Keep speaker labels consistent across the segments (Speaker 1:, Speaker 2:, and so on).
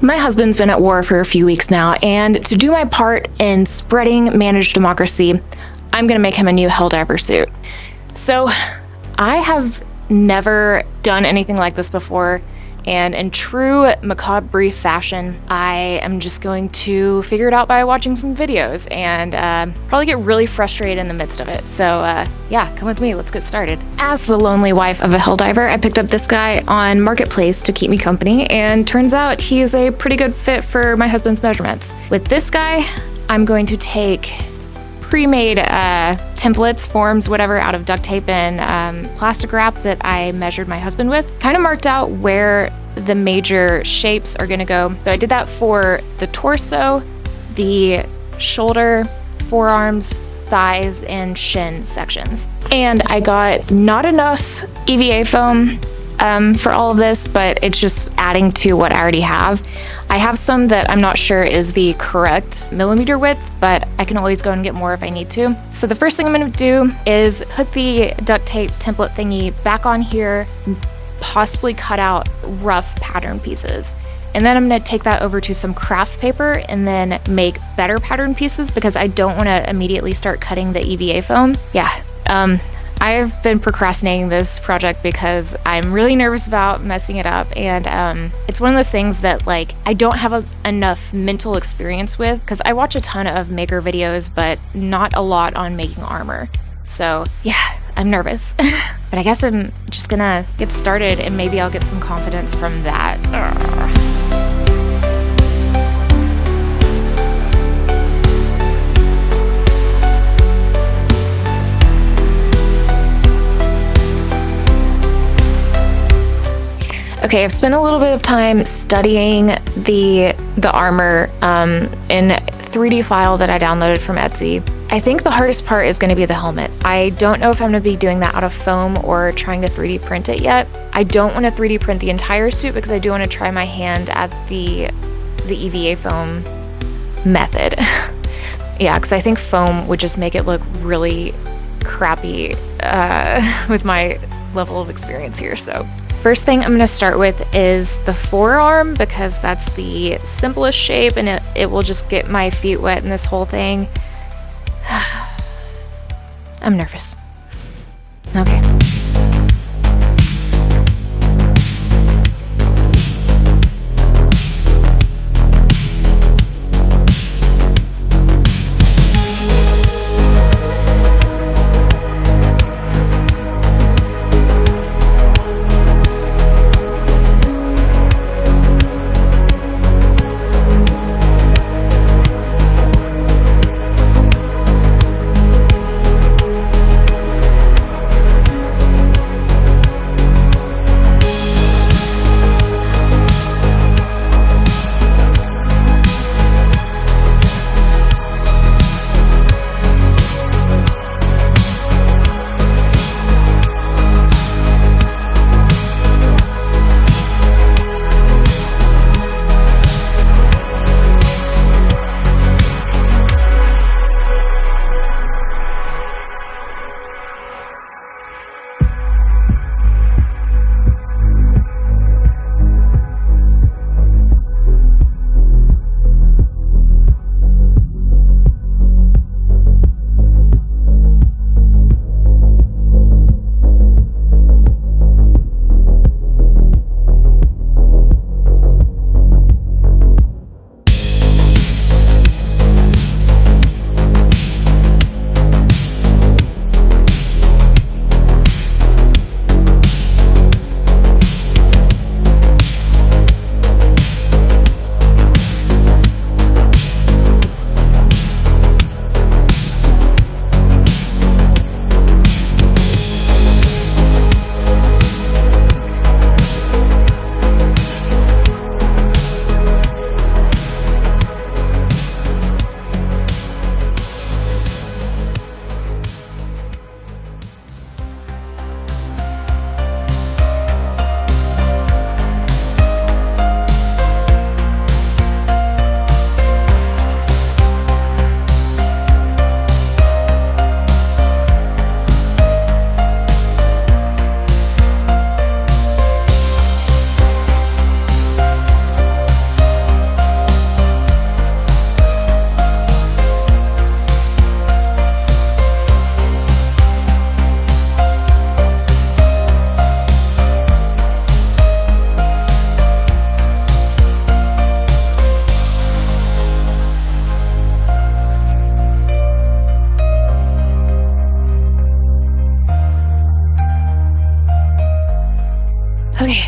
Speaker 1: My husband's been at war for a few weeks now, and to do my part in spreading managed democracy, I'm gonna make him a new Helldiver suit. So I have never done anything like this before, and in true macabre brief fashion, I am just going to figure it out by watching some videos and probably get really frustrated in the midst of it. So yeah, come with me, let's get started. As the lonely wife of a Helldiver, I picked up this guy on Marketplace to keep me company, and turns out he's a pretty good fit for my husband's measurements. With this guy, I'm going to take pre-made templates, forms, whatever, out of duct tape and plastic wrap that I measured my husband with. Kind of marked out where the major shapes are gonna go. So I did that for the torso, the shoulder, forearms, thighs, and shin sections. And I got not enough EVA foam for all of this, but it's just adding to what I already have. I have some that I'm not sure is the correct millimeter width, but I can always go and get more if I need to. So the first thing I'm gonna do is put the duct tape template thingy back on here, possibly cut out rough pattern pieces. And then I'm gonna take that over to some craft paper and then make better pattern pieces because I don't wanna immediately start cutting the EVA foam. Yeah, I've been procrastinating this project because I'm really nervous about messing it up, and it's one of those things that like I don't have enough mental experience with, because I watch a ton of maker videos but not a lot on making armor. So yeah, I'm nervous. But I guess I'm just gonna get started and maybe I'll get some confidence from that. Okay, I've spent a little bit of time studying the armor in a 3D file that I downloaded from Etsy. I think the hardest part is gonna be the helmet. I don't know if I'm gonna be doing that out of foam or trying to 3D print it yet. I don't wanna 3D print the entire suit because I do wanna try my hand at the EVA foam method. Yeah, because I think foam would just make it look really crappy with my level of experience here, so. First thing I'm gonna start with is the forearm because that's the simplest shape and it will just get my feet wet in this whole thing. I'm nervous. Okay.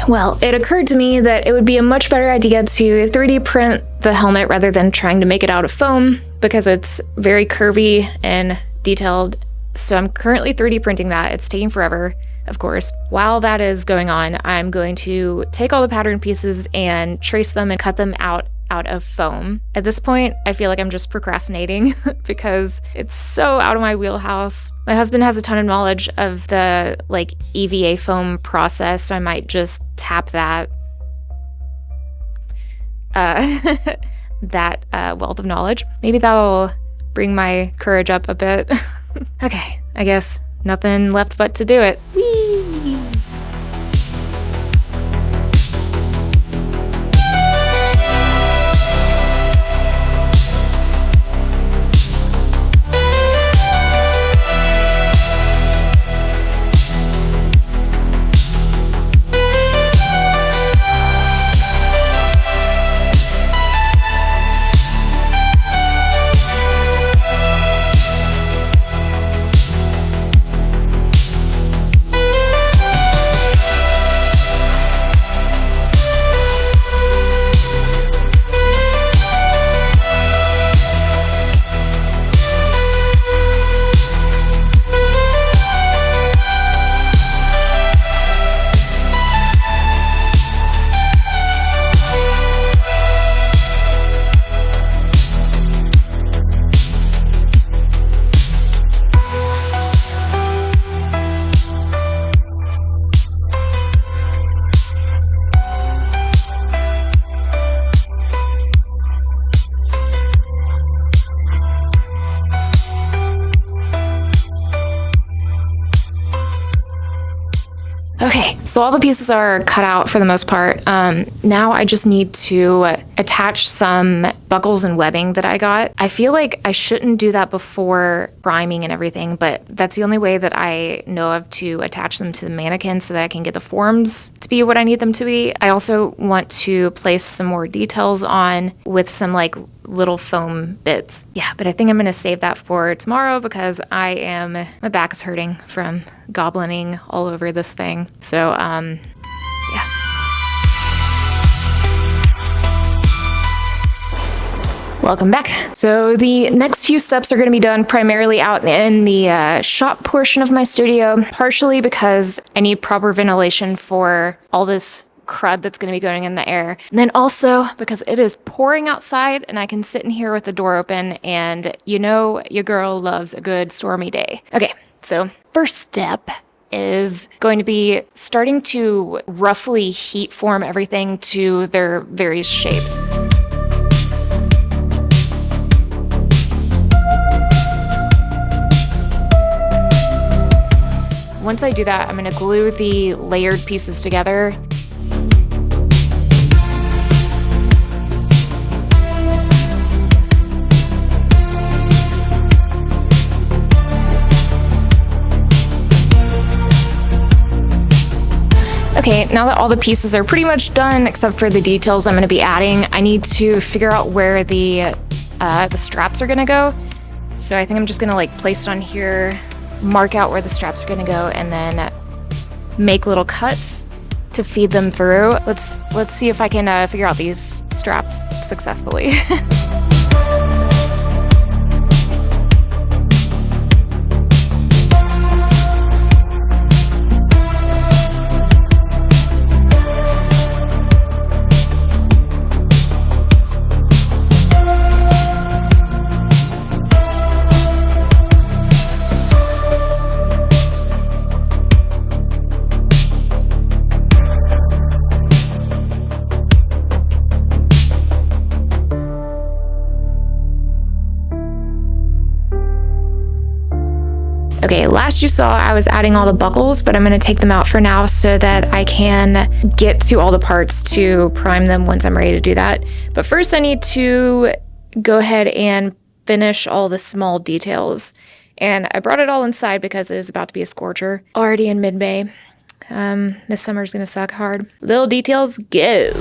Speaker 1: Well, it occurred to me that it would be a much better idea to 3D print the helmet rather than trying to make it out of foam because it's very curvy and detailed. So I'm currently 3D printing that. It's taking forever, of course. While that is going on, I'm going to take all the pattern pieces and trace them and cut them out of foam. At this point, I feel like I'm just procrastinating because it's so out of my wheelhouse. My husband has a ton of knowledge of the like EVA foam process, so I might just tap that wealth of knowledge. Maybe that'll bring my courage up a bit. Okay, I guess nothing left but to do it. Whee! Okay, so all the pieces are cut out for the most part. Now I just need to attach some buckles and webbing that I got. I feel like I shouldn't do that before priming and everything, but that's the only way that I know of to attach them to the mannequin so that I can get the forms to be what I need them to be. I also want to place some more details on with some like little foam bits. Yeah, but I think I'm gonna save that for tomorrow because my back is hurting from goblining all over this thing. So, yeah. Welcome back. So the next few steps are going to be done primarily out in the shop portion of my studio, partially because I need proper ventilation for all this crud that's going to be going in the air. And then also because it is pouring outside and I can sit in here with the door open and you know your girl loves a good stormy day. Okay, so first step is going to be starting to roughly heat form everything to their various shapes. Once I do that, I'm going to glue the layered pieces together. Okay, now that all the pieces are pretty much done, except for the details I'm going to be adding, I need to figure out where the straps are going to go. So I think I'm just going to like place it on here, mark out where the straps are going to go, and then make little cuts to feed them through. Let's see if I can figure out these straps successfully. Okay, last you saw I was adding all the buckles, but I'm going to take them out for now so that I can get to all the parts to prime them once I'm ready to do that. But first I need to go ahead and finish all the small details. And I brought it all inside because it is about to be a scorcher. Already in mid-May. This summer's going to suck hard. Little details, go!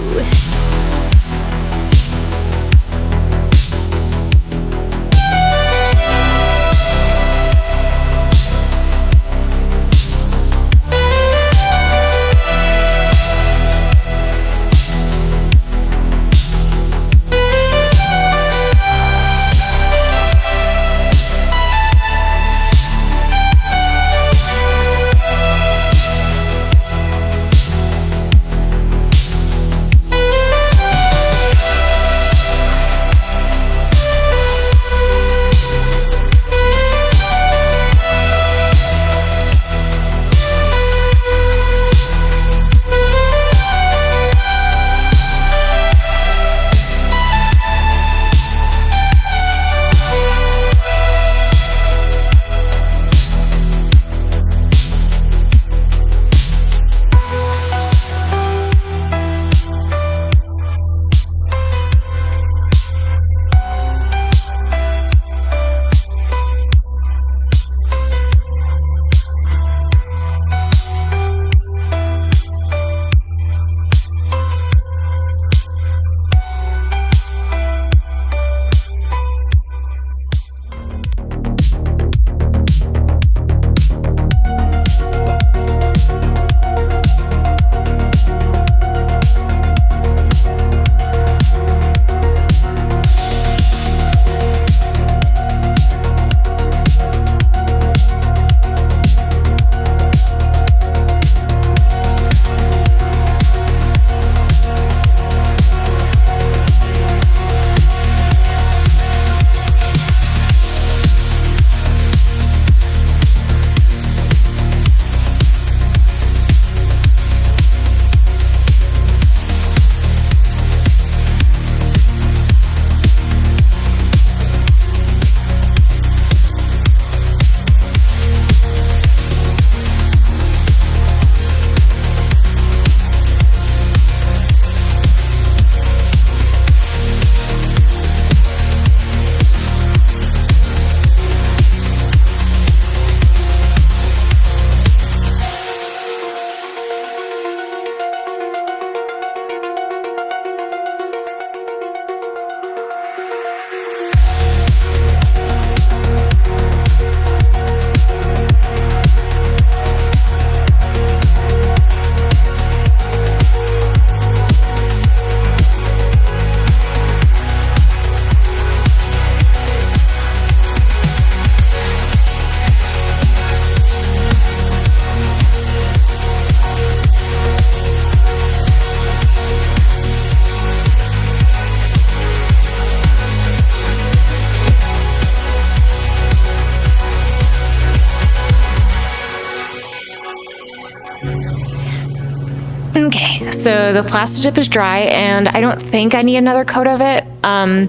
Speaker 1: So the plastidip is dry, and I don't think I need another coat of it. But I'm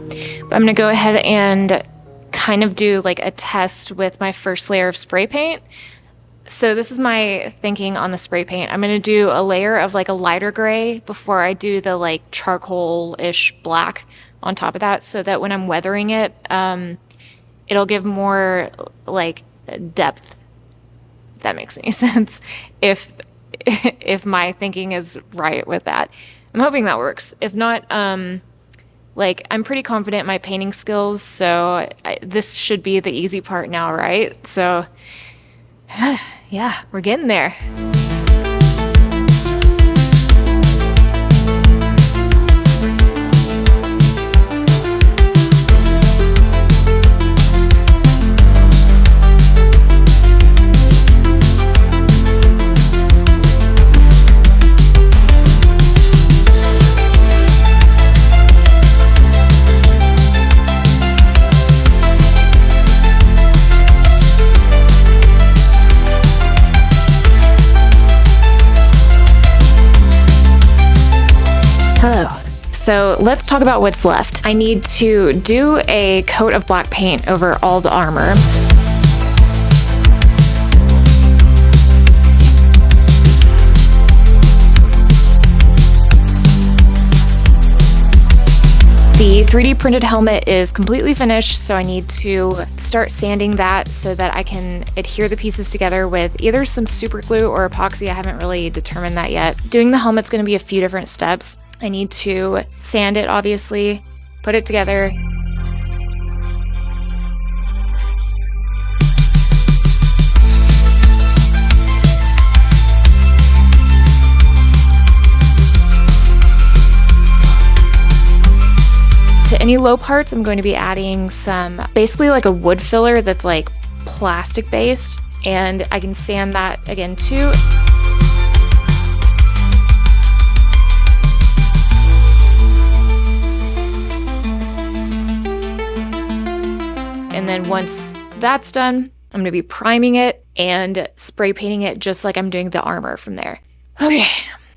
Speaker 1: gonna go ahead and kind of do like a test with my first layer of spray paint. So this is my thinking on the spray paint. I'm gonna do a layer of like a lighter gray before I do the like charcoal-ish black on top of that, so that when I'm weathering it, it'll give more like depth, if that makes any sense. If my thinking is right with that. I'm hoping that works. If not, like, I'm pretty confident in my painting skills, so this should be the easy part now, right? So, yeah, we're getting there. Hello. So let's talk about what's left. I need to do a coat of black paint over all the armor. The 3D printed helmet is completely finished, so I need to start sanding that so that I can adhere the pieces together with either some super glue or epoxy. I haven't really determined that yet. Doing the helmet's going to be a few different steps. I need to sand it, obviously, put it together. To any low parts, I'm going to be adding some, basically like a wood filler that's like plastic based, and I can sand that again too. And then once that's done, I'm going to be priming it and spray painting it just like I'm doing the armor from there. Okay.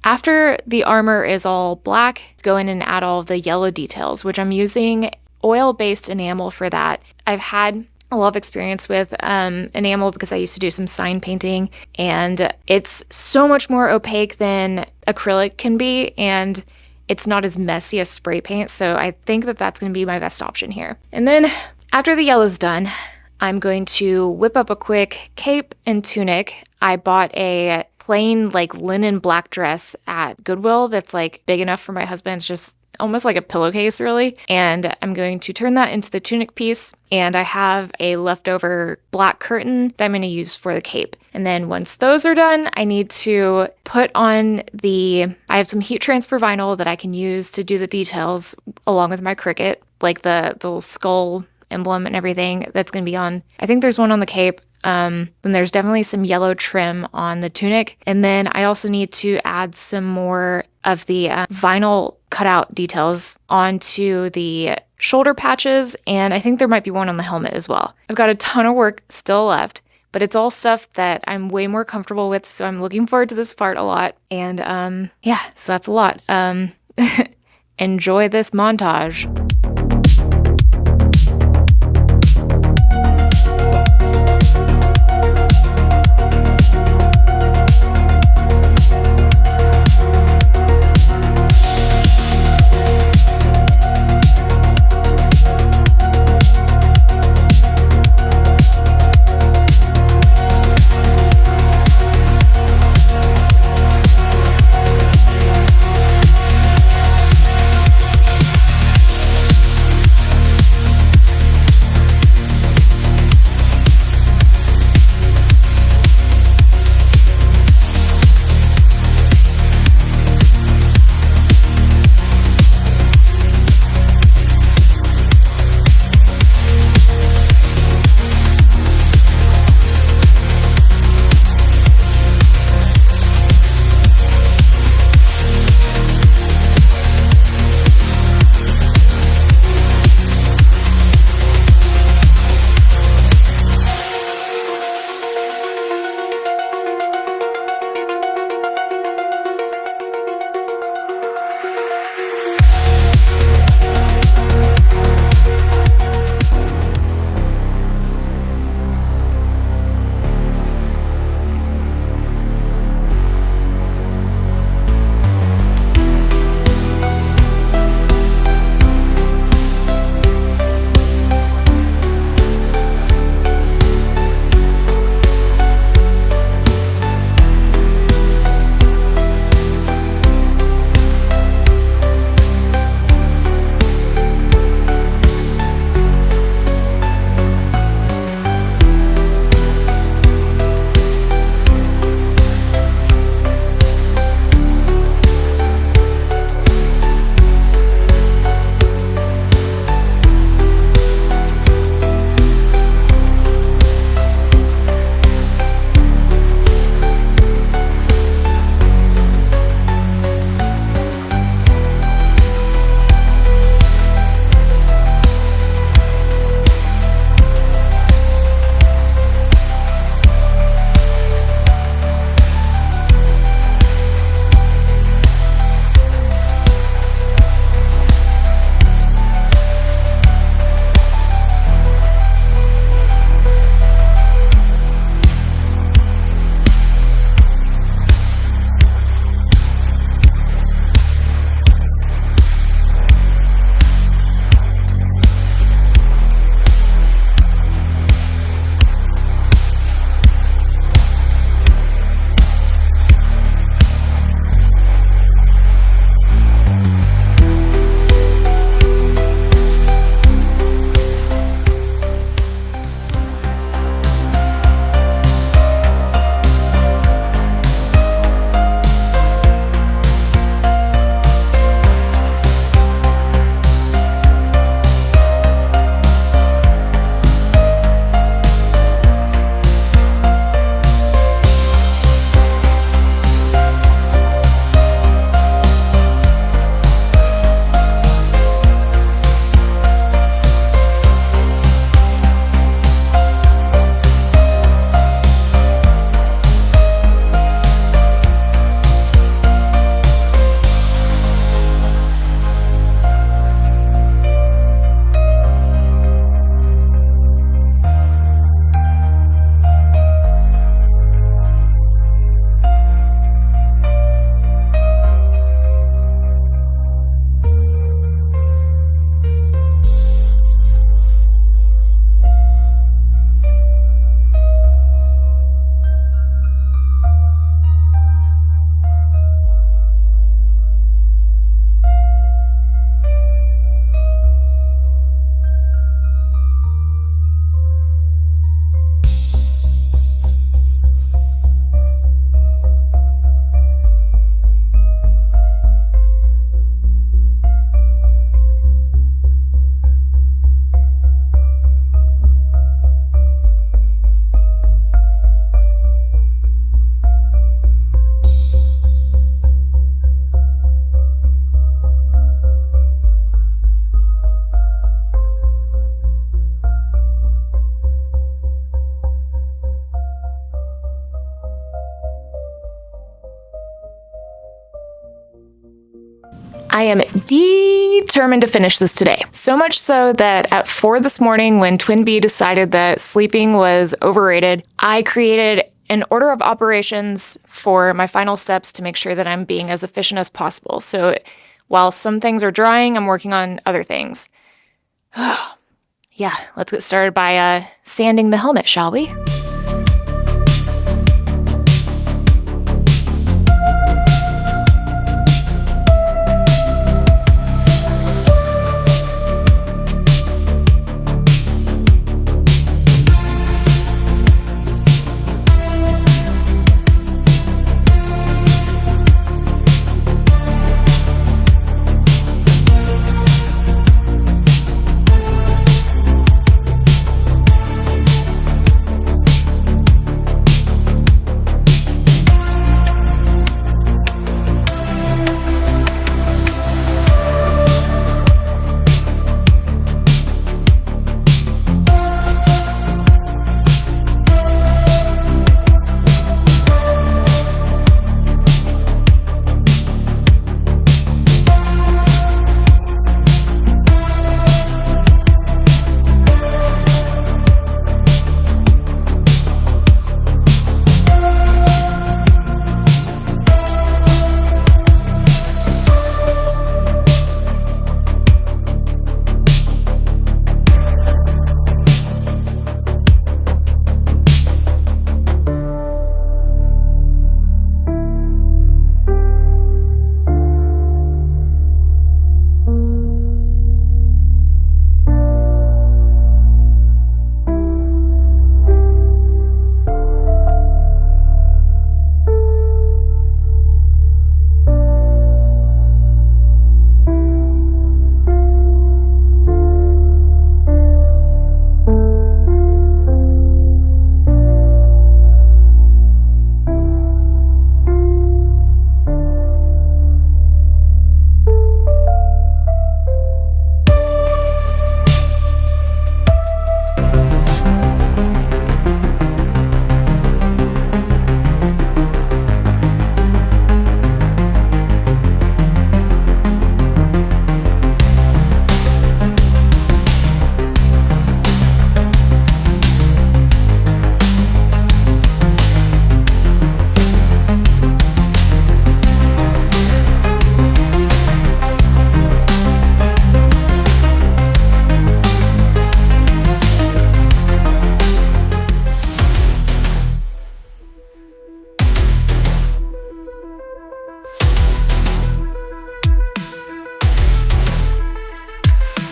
Speaker 1: After the armor is all black, go in and add all of the yellow details, which I'm using oil-based enamel for that. I've had a lot of experience with enamel because I used to do some sign painting, and it's so much more opaque than acrylic can be, and it's not as messy as spray paint, so I think that that's going to be my best option here. And then after the yellow's done, I'm going to whip up a quick cape and tunic. I bought a plain like linen black dress at Goodwill that's like big enough for my husband. It's just almost like a pillowcase really. And I'm going to turn that into the tunic piece. And I have a leftover black curtain that I'm going to use for the cape. And then once those are done, I need to put on I have some heat transfer vinyl that I can use to do the details along with my cricket, like the little skull emblem and everything that's going to be on. I think there's one on the cape. Then there's definitely some yellow trim on the tunic. And then I also need to add some more of the vinyl cutout details onto the shoulder patches. And I think there might be one on the helmet as well. I've got a ton of work still left, but it's all stuff that I'm way more comfortable with. So I'm looking forward to this part a lot. And yeah, so that's a lot. Enjoy this montage. I am determined to finish this today. So much so that at 4 this morning, when Twin B decided that sleeping was overrated, I created an order of operations for my final steps to make sure that I'm being as efficient as possible. So while some things are drying, I'm working on other things. Yeah, let's get started by sanding the helmet, shall we?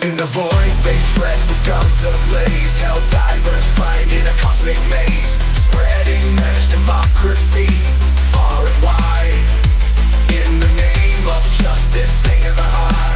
Speaker 2: In the void they tread with guns ablaze. Helldivers fight in a cosmic maze, spreading managed democracy far and wide. In the name of justice, they never hide.